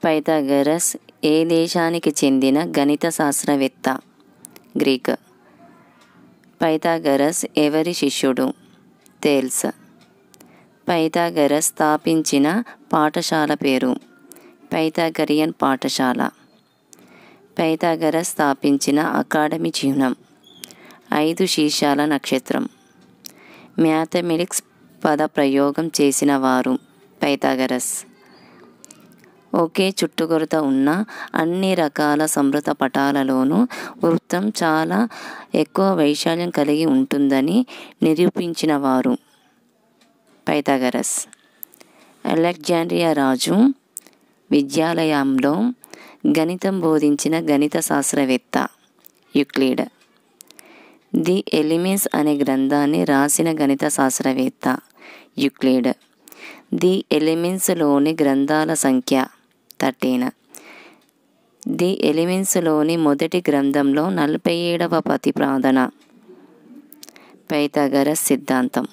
Pythagoras ఏ దేశానికి చెందిన గణిత శాస్త్రవేత్త? గ్రీక్. పైథాగరస్ ఎవరి శిష్యుడు? థేల్స్. పైథాగరస్ స్థాపించిన పాఠశాల పేరు? పైథాగరియన్ పాఠశాల. పైథాగరస్ స్థాపించిన అకాడమీ చిహ్నం? 5 శీర్షాల నక్షత్రం. మ్యాథమెటిక్స్ పద ప్రయోగం చేసిన వారు? పైథాగరస్. ఒకే చుట్టుకొలత ఉన్న అన్ని రకాల సమృత పటాలలోనూ వృత్తం చాలా ఎక్కువ వైశాల్యం కలిగి ఉంటుందని నిరూపించిన వారు? పైథాగరస్. అలెగ్జాండ్రియా రాజు విద్యాలయంలో గణితం బోధించిన గణిత శాస్త్రవేత్త? యూక్లిడ్. ది ఎలిమెంట్స్ అనే గ్రంథాన్ని రాసిన గణిత శాస్త్రవేత్త? యూక్లిడ్. ది ఎలిమెంట్స్లోని గ్రంథాల సంఖ్య 13. ది ఎలిమెంట్స్లోని మొదటి గ్రంథంలో 47వ ప్రతిపాదన? పైథాగరస్ సిద్ధాంతం.